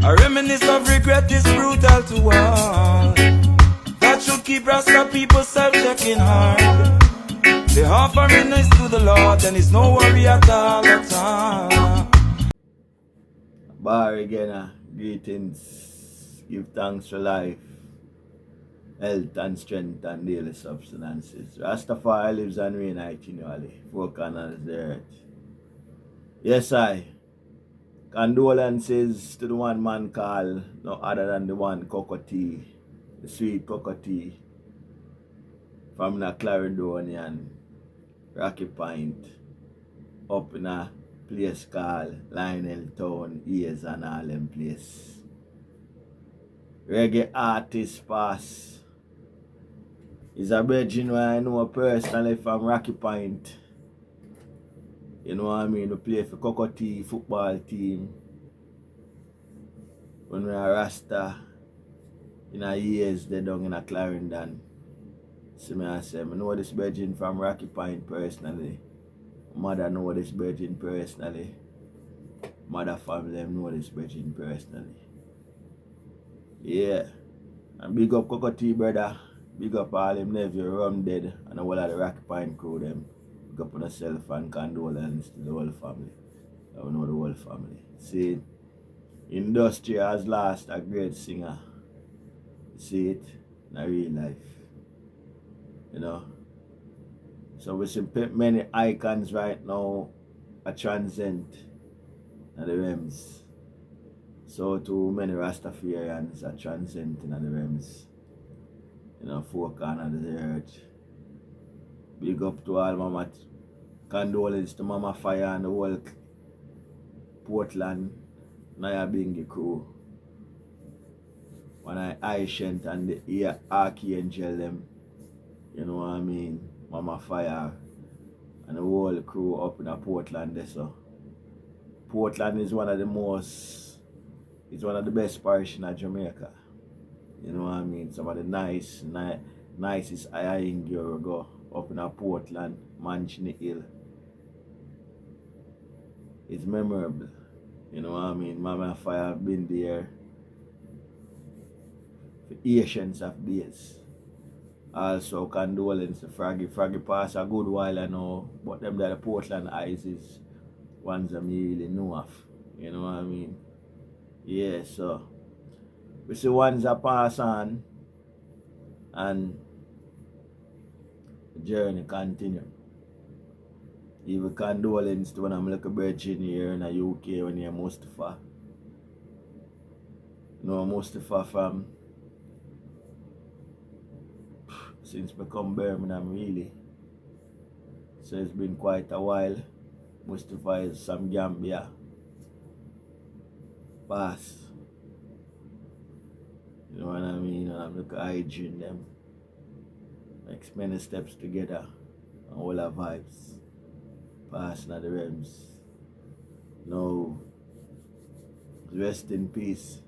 A reminisce of regret is brutal to all. That should keep Rasta people self-checking hard. The offering is to the Lord, and it's no worry at all, at all. Bar again, greetings, give thanks for life, health and strength and daily substances. Rastafari lives and reigns continually, four corners of the earth. Yes, condolences to the one man called no other than the one cockatoo, the sweet cockatoo from the Clarendonian Rocky Point up in a place called Lionel Town, Ears and all them place. Reggae artist pass. He's a virgin who I know personally from Rocky Point. You know what I mean? We play for Cockatoo football team. When we are Rasta in a years they down in a Clarendon. See me I say, I know this virgin from Rocky Point personally. Mother know this virgin personally. Mother family know this virgin personally. Yeah. And big up Cockatoo brother. Big up all him nephew Rum Dead and the whole of the Rocky Point crew them. Big up on yourself and condolence to the whole family. I know the whole family. See, industry has lost a great singer. See it in a real life. You know. So we see many icons right now are transcend in the realms. So too many Rastafarians are transcending in the realms. You know, four corners of the earth. Big up to all mama, condolence to Mama Fire and the whole Portland, Naya Bingy crew. When I Shent and the Archangel them, you know what I mean, Mama Fire and the whole crew up in Portland there so. Portland is one of the best parish in Jamaica. You know what I mean? Some of the nicest I in go up in Portland, Manchini Hill. It's memorable. You know what I mean? Mama Fire have been there for ancients of days. Also condolence to Froggy. Froggy passed a good while I know, but them that the Portland eyes is ones that me really know of. You know what I mean? Yeah, so we see ones that pass on and the journey continue. Even condolence to when I'm like a virgin here in the UK when you're Mustafa. You know Mustafa from since become Birmingham really. So it's been quite a while. Mustafa is from Gambia. Pass. You know what I mean? I'm like hygiene them. Makes many steps together. And all our vibes. Passing at the realms. No. Rest in peace.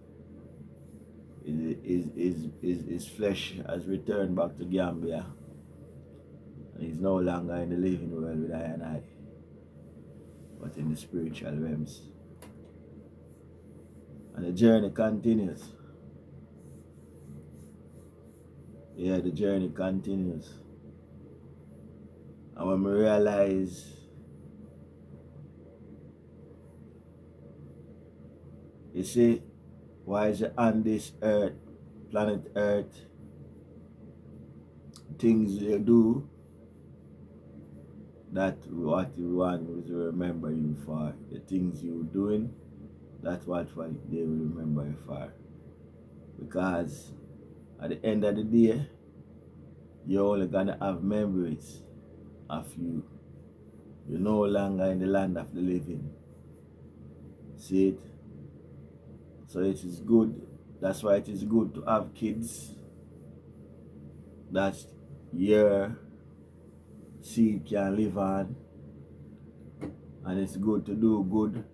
His flesh has returned back to Gambia. And he's no longer in the living world with I and I. But in the spiritual realms. And the journey continues. Yeah, the journey continues. And when we realize you see, why is it on this earth, planet earth, things you do that what you want is to remember you for. The things you're doing, that's what they will remember you for. Because at the end of the day, you're only gonna have memories of you. You're no longer in the land of the living. See it? So it is good. That's why it is good to have kids that your seed can live on. And it's good to do good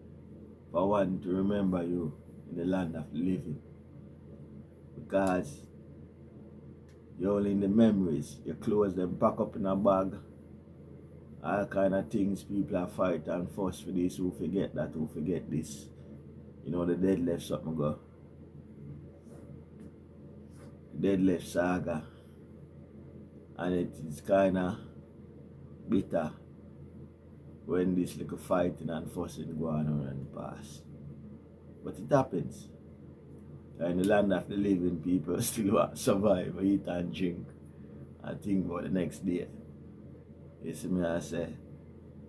for one to remember you in the land of the living. Because you're only in the memories. Your clothes them pack up in a bag. All kind of things people are fight and fuss for this, who forget that, who forget this. You know, the dead left something go. Dead left saga. And it is kinda bitter when this little fighting and fussing go on and pass. But it happens. In the land of the living, people still want to survive, eat and drink, and think about the next day. You see me, I say,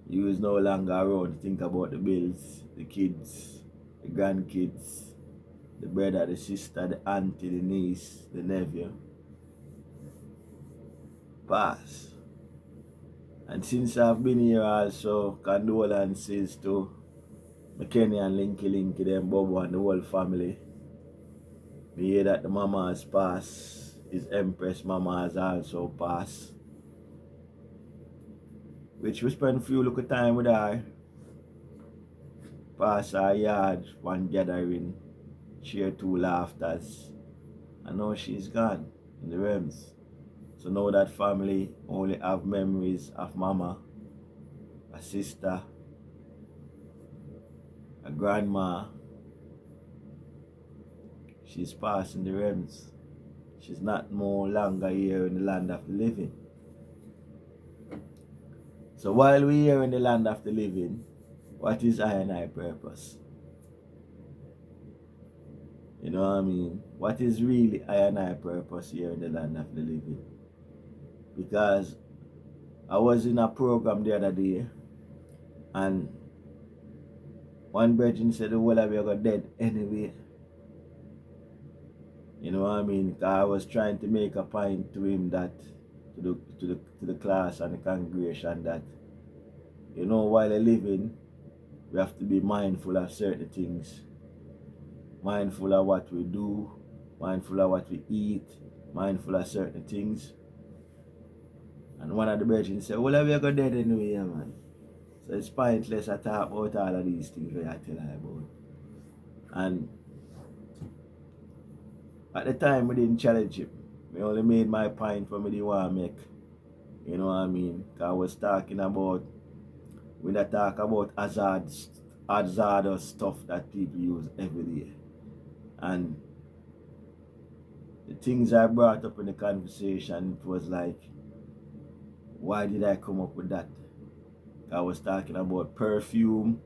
you is no longer around to think about the bills, the kids, the grandkids, the brother, the sister, the auntie, the niece, the nephew. Pass. And since I've been here also, condolences to McKenny and Linky, them Bobo and the whole family. We hear that the mama has passed. His Empress mama has also passed. Which we spent a few little time with her. Pass our yard, one gathering, share 2 laughters. And now she's gone in the realms. So now that family only have memories of mama, a sister, a grandma. She's passing the realms. She's not no longer here in the land of the living. So while we're here in the land of the living, what is I and I purpose? You know what I mean? What is really I and I purpose here in the land of the living? Because I was in a program the other day and one virgin said the whole of you got dead anyway. You know what I mean? I was trying to make a point to him that to the class and the congregation that, you know, while they're living, we have to be mindful of certain things. Mindful of what we do, mindful of what we eat, mindful of certain things. And one of the brethren said, well, have you got dead anyway, man? So it's pointless to talk about all of these things that I tell you about. And at the time, we didn't challenge him. We only made my point for me didn't want to make. You know what I mean? Because I was talking about, when I talk about hazardous stuff that people use every day. And the things I brought up in the conversation, it was like, why did I come up with that? I was talking about perfume.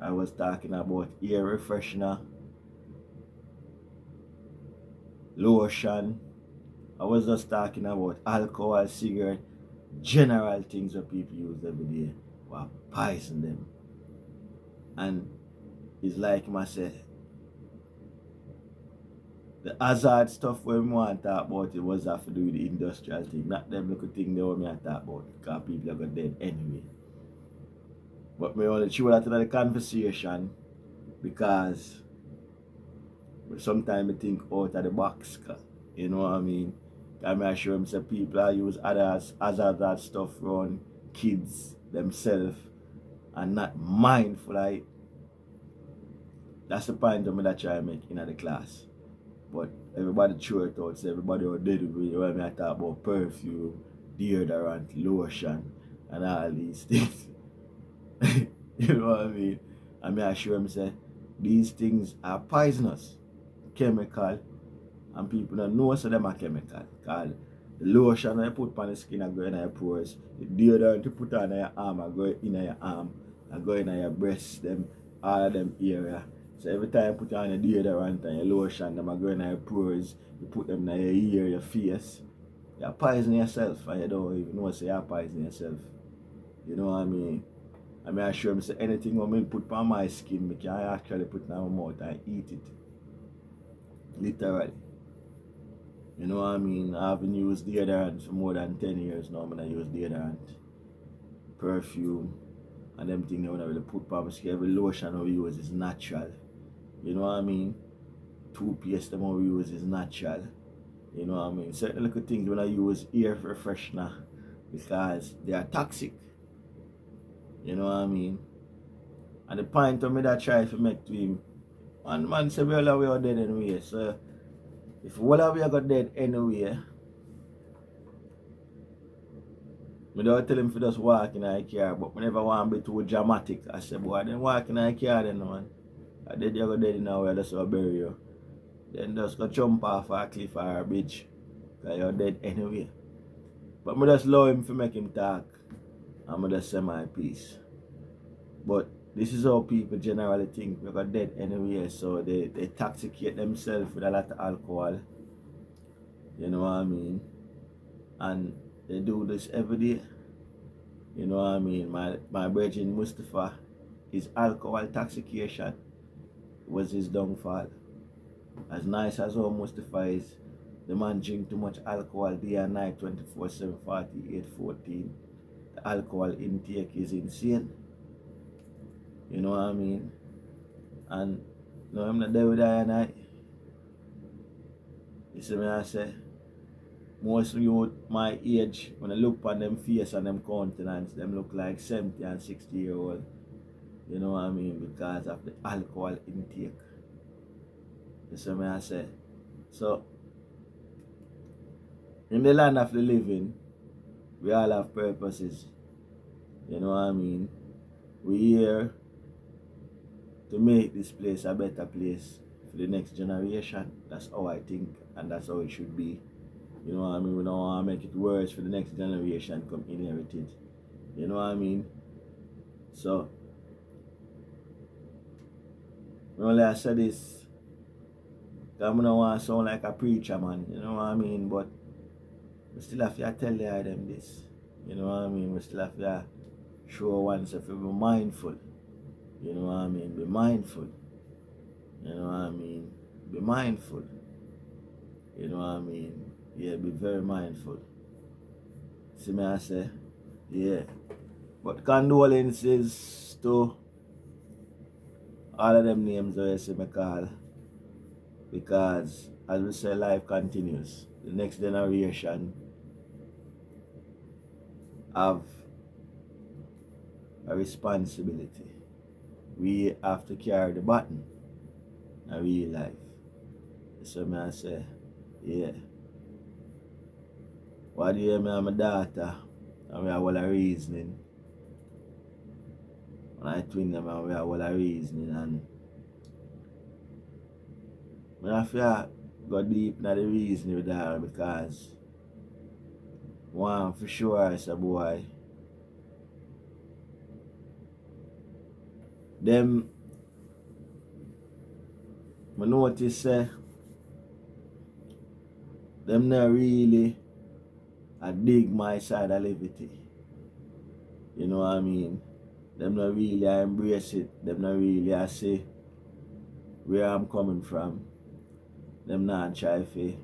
I was talking about air refreshener, lotion. I was just talking about alcohol, cigarette, general things that people use every day. Wow, poison them. And it's like I said, the hazard stuff when we want to talk about it was have to do with the industrial thing, not them little thing they want me to talk about, because people are going dead anyway. But me only throw that into the conversation because sometimes I think out of the box, you know what I mean? I'm sure him say people are use others hazard stuff around kids themselves and not mindful of it. That's the point of me that I try to make in the class. But everybody throw it out, so everybody are dead with me when I talk about perfume, deodorant, lotion, and all these things. You know what I mean? I mean, I assure him say these things are poisonous, chemical, and people don't know so them are chemical. Because the lotion you put on the skin and go in your pores, the deodorant you put on your arm and go in your arm and go in your breast, them all of them area. So every time you put on your deodorant and your lotion, them are going in your pores, you put them in your ear, your face, you're poisoning yourself and you don't even know so you're poisoning yourself. You know what I mean? I mean, I assure me say anything I put on my skin, I can actually put it in my mouth and eat it. Literally. You know what I mean? I haven't used deodorant for more than 10 years now. I use deodorant, perfume, and them things I really put on my skin. Every lotion I use is natural. You know what I mean? Toothpaste I use is natural. You know what I mean? Certain little things when I use air freshener because they are toxic. You know what I mean? And the point of me that I try to make to him, one man said, well, we are dead anyway. So, if all of we are got dead anyway, I don't tell him to just walk in a car, but I never want to be too dramatic. I said, boy, then walk in a car then, man. dead you go dead in a way, that's how bury you. Then just go jump off a cliff or a bridge. Because you're dead anyway. But I just allow him to make him talk. And I just say my piece. But this is how people generally think. They're dead anyway. So they intoxicate themselves with a lot of alcohol. You know what I mean? And they do this every day. You know what I mean? My brethren Mustafa, his alcohol intoxication was his downfall. As nice as how Mustafa is, the man drink too much alcohol day and night, 24/7, 48, 14. The alcohol intake is insane. You know what I mean? And no, I'm not there with I and I. You see me I say? Most youth my age, when I look on them face and them countenance, them look like 70 and 60-year-old. You know what I mean? Because of the alcohol intake. You see me I say? So, in the land of the living, we all have purposes. You know what I mean? We're here to make this place a better place for the next generation. That's how I think, and that's how it should be. You know what I mean? We don't want to make it worse for the next generation come inherit it. You know what I mean? So, only I say this, because I don't want to sound like a preacher, man. You know what I mean? But we still have to tell them this. You know what I mean? We still have to show oneself to be mindful. You know what I mean? Be mindful. You know what I mean? Be mindful. You know what I mean? Yeah, be very mindful. See me I say? Yeah. But condolences to all of them names that I see me call. Because as we say, life continues. The next generation have a responsibility. We have to carry the baton in real life. So me I say, yeah. What do you hear me and my daughter? And we have all a reasoning. When I twin them and we have all a reasoning, and I have to go deep into the reasoning with her, because one for sure is a boy. Them I notice say them not really dig my side of liberty. You know what I mean? Them not really embrace it. Them not really say where I'm coming from. Them not try to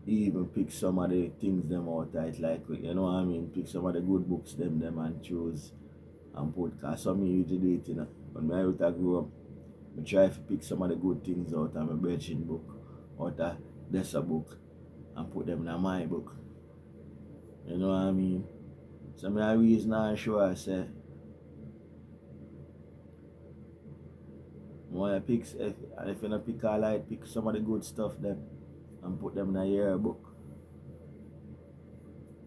even pick some of the things them out right, like, you know what I mean? Pick some of the good books them and choose and put, cause some you usually do it, you know. When I grew up, I try to pick some of the good things out of my brethren book, out of this book, and put them in my book. You know what I mean? So my reason I'm sure I say, when I pick, if you don't pick all right, pick some of the good stuff them and put them in your book.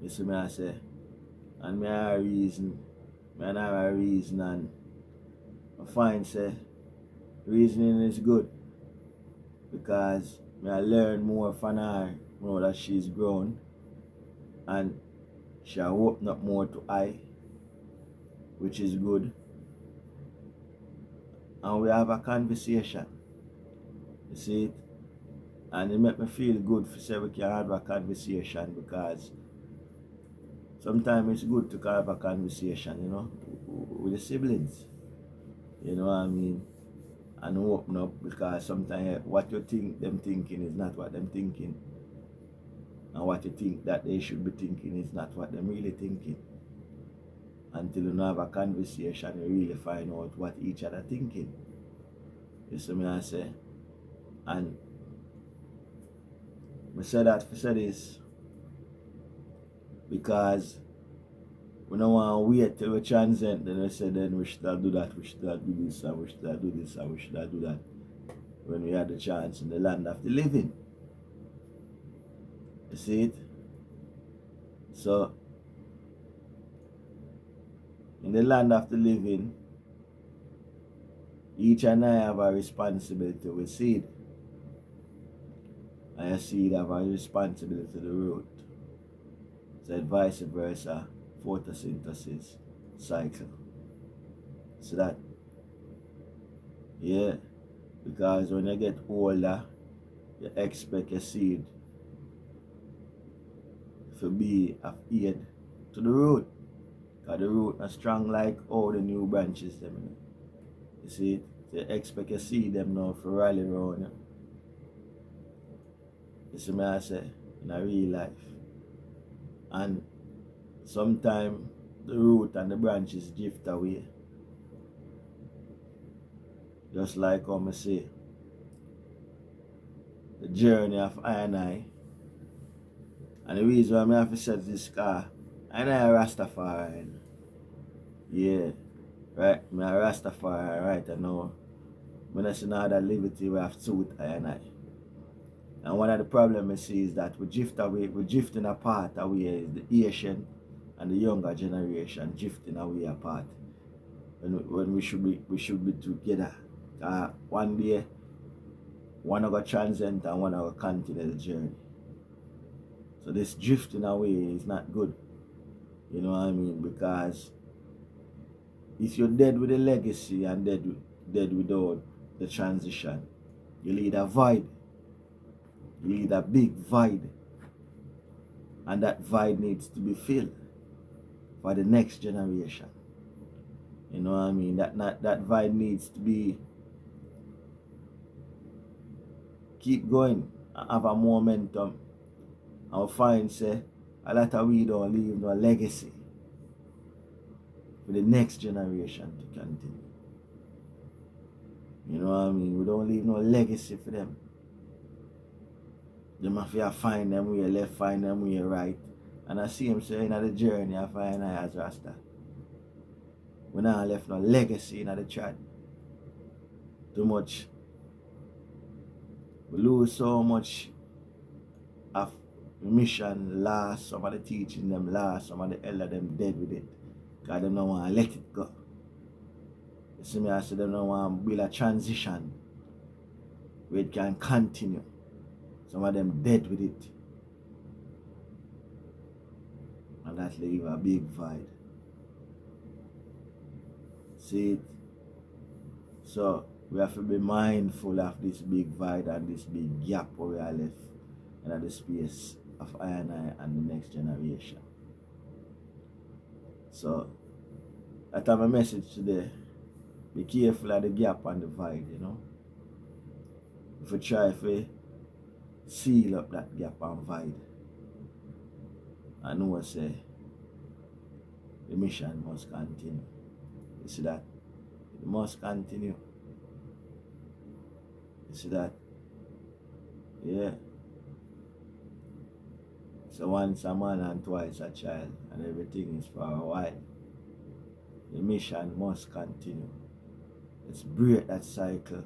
You see me I say? And me have a reason, and I find say reasoning is good, because I learn more from her, know that she's grown, and she open up more to I, which is good. And we have a conversation. You see it? And it make me feel good to say we can have a conversation, because sometimes it's good to have a conversation, you know, with the siblings. You know what I mean? And open up, because sometimes what you think them thinking is not what them thinking. And what you think that they should be thinking is not what them really thinking. Until you have a conversation, you really find out what each other thinking. You see me I say? And I say that for say this, because we don't want to wait till we transcend, then we say then we should do that, we should do this, and we should do this, and we should do that, when we had the chance in the land of the living. You see it? So, in the land of the living, Each and I have a responsibility with seed. And your seed have a responsibility to the root. So vice versa, photosynthesis cycle. So that, yeah, because when you get older, you expect your seed to be of aid to the root. Because the root is strong like all the new branches them. You know? You see it? So you expect your seed them now to rally around you. You see me I say, in a real life. And sometimes the root and the branches drift away. Just like how I say, the journey of I and I. And the reason why I have to set this car, I and I a Rastafari. Yeah, right? I'm a Rastafari right and now. When I see now that liberty we have suit I and I. And one of the problems I see is that we drift away, we're drifting apart away is the Asian and the younger generation drifting away apart. When we should be together. One day one of our transcend and one of our continue the journey. So this drifting away is not good. You know what I mean? Because if you're dead with a legacy and dead without the transition, you lead a void. You lead a big void. And that void needs to be filled for the next generation. You know what I mean? That void needs to be keep going and have a momentum. And we find say a lot of we don't leave no legacy for the next generation to continue. You know what I mean? We don't leave no legacy for them. Them have to find them way left, find them way right. And I see him saying in the journey I find I as Rasta. We not left no legacy in the chat. Too much. We lose so much of mission lost, some of the teaching them lost, some of the elder them dead with it. Because they don't want to let it go. You see me, I say they don't want to build a transition where it can continue. Some of them dead with it. And that leave a big void. See it? So we have to be mindful of this big void and this big gap where we are left in the space of I and the next generation. So that's my message today. Be careful of the gap and the void, you know. If you try to seal up that gap and void, I know I say the mission must continue. You see that? It must continue. You see that? Yeah. So once a man and twice a child, and everything is for a while. The mission must continue. Let's break that cycle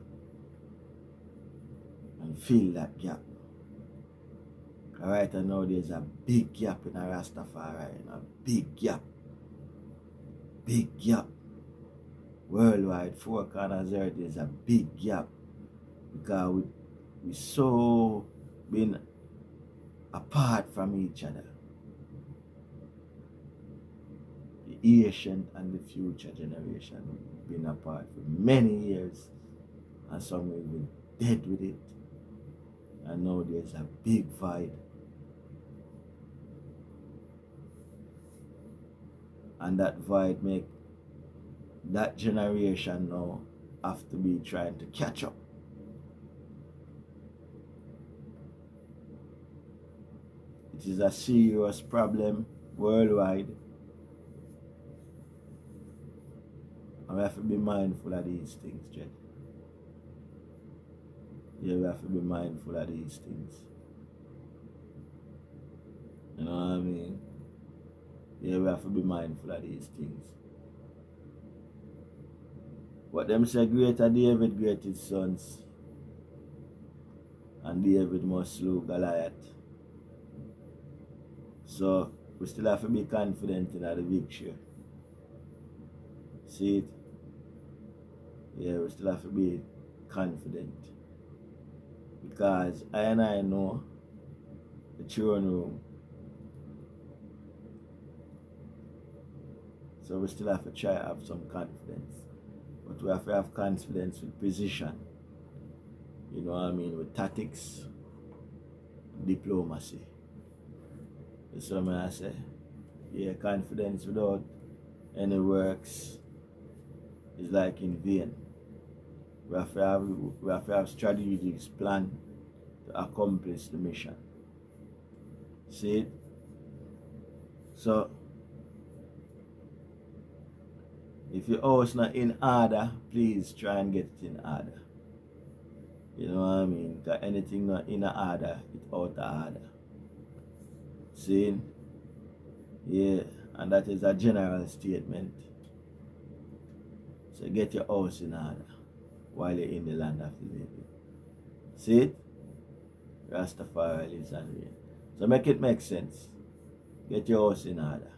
and fill that gap. Right now there's a big gap in a Rastafari, a big gap. Big gap. Worldwide, 4 corners earth, there's a big gap. Because we so been apart from each other. The ancient and the future generation been apart for many years, and some will be dead with it. And now there's a big void. And that void make that generation now have to be trying to catch up. It is a serious problem worldwide. And we have to be mindful of these things, GeT. Yeah, we have to be mindful of these things. You know what I mean? Yeah, we have to be mindful of these things. But them say greater David great his sons. And David must slew Goliath. So we still have to be confident in the victory. See it? Yeah, we still have to be confident. Because I know the throne room. So we still have to try to have some confidence. But we have to have confidence with precision. You know what I mean? With tactics, diplomacy. That's what I say. Yeah, confidence without any works is like in vain. We have to have strategies plan to accomplish the mission. See it? So if your house not in order, please try and get it in order. You know what I mean? Because anything not in order, it's out of order. See? Yeah, and that is a general statement. So get your house in order while you're in the land of the living. See it? Rastafari lives and reign. So make it make sense. Get your house in order.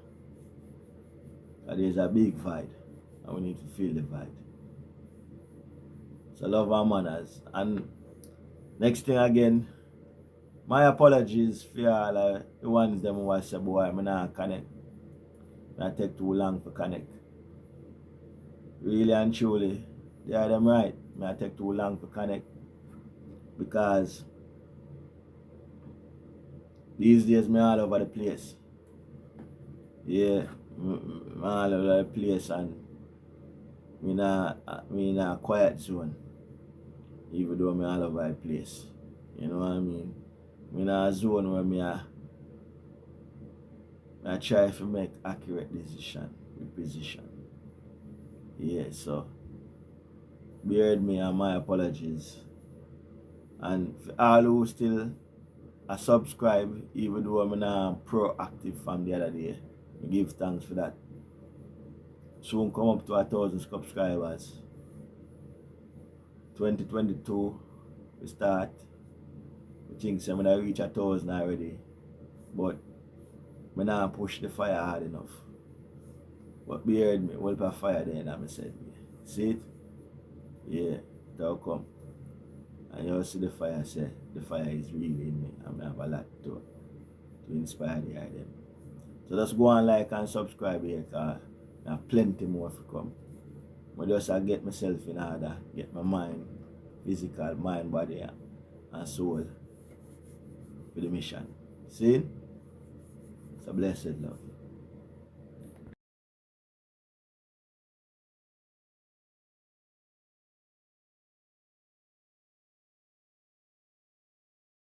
There's a big void and we need to fill the void. So love our manners. And next thing again, my apologies for all the ones them who say, boy, I'm not connect. I take too long to connect. Really and truly, they are them right. I take too long to connect. Because these days me all over the place. Yeah, I'm all over the place and me in a quiet zone. Even though me all over the place. You know what I mean? Me in a zone where I try to make accurate decision with precision. Yeah, so bear with me and my apologies. And for all who still subscribe, even though I'm not proactive from the other day, I give thanks for that. Soon come up to 1,000 subscribers. 2022 we start. I think I'm gonna reach 1,000 already. But I not push the fire hard enough. But bear with me, hold the fire there and I said, see it? Yeah, that'll come. And you see the fire say, the fire is really in me. I have a lot to inspire the idea. So just go and like and subscribe here because I have plenty more to come. But just I get myself in order, get my mind, physical, mind, body and soul for the mission. See? It's a blessed love.